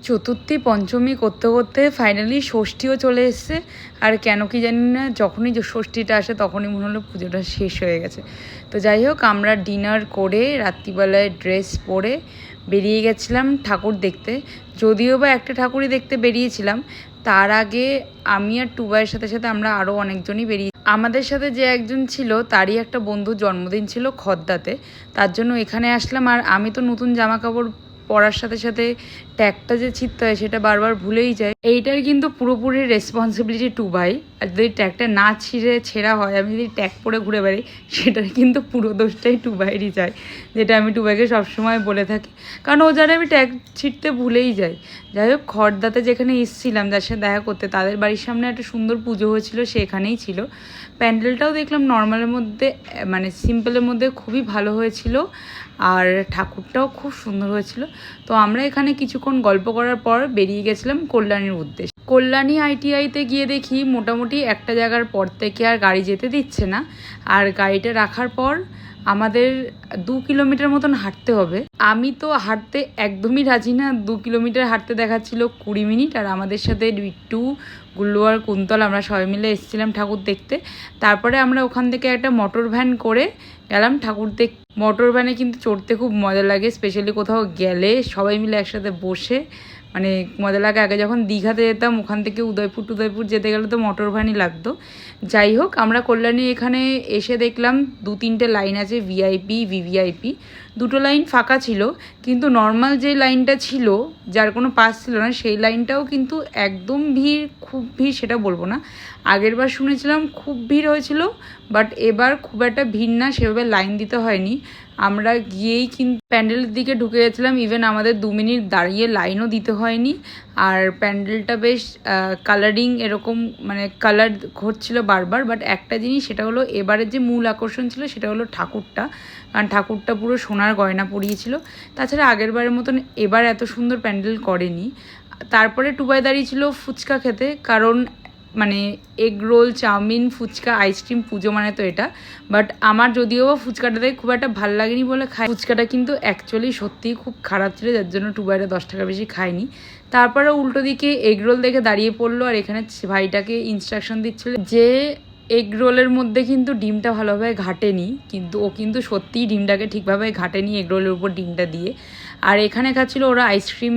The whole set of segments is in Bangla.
চতুর্থী পঞ্চমী করতে করতে ফাইনালি ষষ্ঠীও চলে এসছে। আর কেন কি জানি না, যখনই যে ষষ্ঠীটা আসে তখনই মনে হলো পুজোটা শেষ হয়ে গেছে। তো যাই হোক, আমরা ডিনার করে রাত্রিবেলায় ড্রেস পরে বেরিয়ে গেছিলাম ঠাকুর দেখতে। যদিও বা একটা ঠাকুরই দেখতে বেরিয়েছিলাম, তার আগে আমি আর টুবাইয়ের সাথে সাথে আমরা আরও অনেকজনই বেরিয়ে, আমাদের সাথে যে একজন ছিল তারই একটা বন্ধুর জন্মদিন ছিল খদ্দাতে, তার জন্য এখানে আসলাম। আর আমি তো নতুন জামা কাপড় পরার সাথে সাথে ট্যাগটা যে ছিঁড়তে হয় সেটা বারবার ভুলেই যায়। এইটার কিন্তু পুরোপুরি রেসপন্সিবিলিটি টুবাই। আর যদি ট্যাগটা না ছেঁড়া হয়, আমি যদি ট্যাগ পরে ঘুরে বেড়াই, সেটার কিন্তু পুরো দোষটাই টুবাইয়েরই যায়, যেটা আমি টুবাইকে সবসময় বলে থাকি, কারণ ও জানে আমি ট্যাগ ছিঁড়তে ভুলেই যাই। যাই হোক, খড়দাতে যেখানে এসেছিলাম যার সাথে দেখা করতে, তাদের বাড়ির সামনে একটা সুন্দর পুজো হয়েছিল, সেখানেই ছিল। প্যান্ডেলটাও দেখলাম নর্মালের মধ্যে, মানে সিম্পলের মধ্যে খুবই ভালো হয়েছিল, আর ঠাকুরটাও খুব সুন্দর হয়েছিল। তো আমরা এখানে কিছুক্ষণ গল্প করার পর বেরিয়ে গেছিলাম কল্যাণীর উদ্দেশ্যে। কল্যাণী আইটিআইতে গিয়ে দেখি মোটামুটি একটা জায়গার পর থেকে আর গাড়ি যেতে দিচ্ছে না। আর গাড়িটা রাখার পর আমাদের 2 কিলোমিটার মতন হাঁটতে হবে। আমি তো হাঁটতে একদমই রাজি না। 2 কিলোমিটার হাঁটতে দেখাচ্ছিল 20 মিনিট। আর আমাদের সাথে বিট্টু, গুল্লু আর কুন্তল, আমরা সবাই মিলে এসেছিলাম ঠাকুর দেখতে। তারপরে আমরা ওখান থেকে একটা মোটর ভ্যান করে গেলাম ঠাকুর দেখ। মোটর ভ্যানে কিন্তু চড়তে খুব মজা লাগে, স্পেশালি কোথাও গেলে সবাই মিলে একসাথে বসে, মানে মজা লাগে। আগে যখন দীঘাতে যেতাম, ওখান থেকে উদয়পুর যেতে গেলে তো মোটর ভ্যানই লাগতো। যাই হোক, আমরা কল্যাণী এখানে এসে দেখলাম 2-3টে লাইন আছে, ভিআইপি, ভিভিআইপি। 2টো লাইন ফাঁকা ছিল, কিন্তু নর্মাল যে লাইনটা ছিল, যার কোনো পাস ছিল না, সেই লাইনটাও কিন্তু একদম ভিড়, খুব ভিড় সেটা বলবো না। আগের বার শুনেছিলাম খুব ভিড় হয়েছিল, বাট এবার খুব একটা ভিড় না, সেভাবে লাইন দিতে হয়নি। আমরা গিয়েই কিন্তু প্যান্ডেলের দিকে ঢুকে গেছিলাম। ইভেন আমাদের 2 মিনিট দাঁড়িয়ে লাইনও দিতে হয়নি। আর প্যান্ডেলটা বেশ কালারিং, এরকম মানে কালার ঘটছিল বারবার। বাট একটা জিনিস, সেটা হলো এবারের যে মূল আকর্ষণ ছিল সেটা হলো ঠাকুরটা, কারণ ঠাকুরটা পুরো সোনার গয়না পরিয়েছিল। তাছাড়া আগের বারের মতন এবার এত সুন্দর প্যান্ডেল করেনি। তারপরে টুবাই দাঁড়িয়েছিল ফুচকা খেতে, কারণ মানে egg roll, chow mein, fuchka, ice cream, Pujo মানে তো এটা। বাট আমার যদিও ফুচকাটাতে খুব একটা ভালো লাগেনি বলে খাই। ফুচকাটা কিন্তু অ্যাকচুয়ালি সত্যিই খুব খারাপ ছিল, যার জন্য টুবাইটা 10 টাকা বেশি খায়নি। তারপরে উল্টো দিকে এগ রোল দেখে দাঁড়িয়ে পড়লো, আর এখানে ভাইটাকে ইনস্ট্রাকশন দিচ্ছিল যে এগ রোলের মধ্যে কিন্তু ডিমটা ভালোভাবে ঘাটেনি, কিন্তু ও কিন্তু সত্যিই ডিমটাকে ঠিকভাবে ঘাটেনি এগ রোলের উপর ডিমটা দিয়ে। আর এখানে খাচ্ছিল ওরা আইসক্রিম,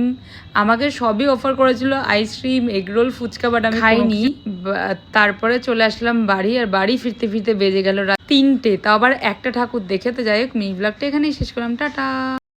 আমাকে সবই অফার করেছিল, আইসক্রিম, এগরোল, ফুচকা, বাট আমি খাইনি। তারপরে চলে আসলাম বাড়ি, আর বাড়ি ফিরতে ফিরতে বেজে গেল রাত 3টে, তাও আবার একটা ঠাকুর দেখে। তো যাই হোক, মিনি ব্লগটা এখানেই শেষ করলাম, টাটা।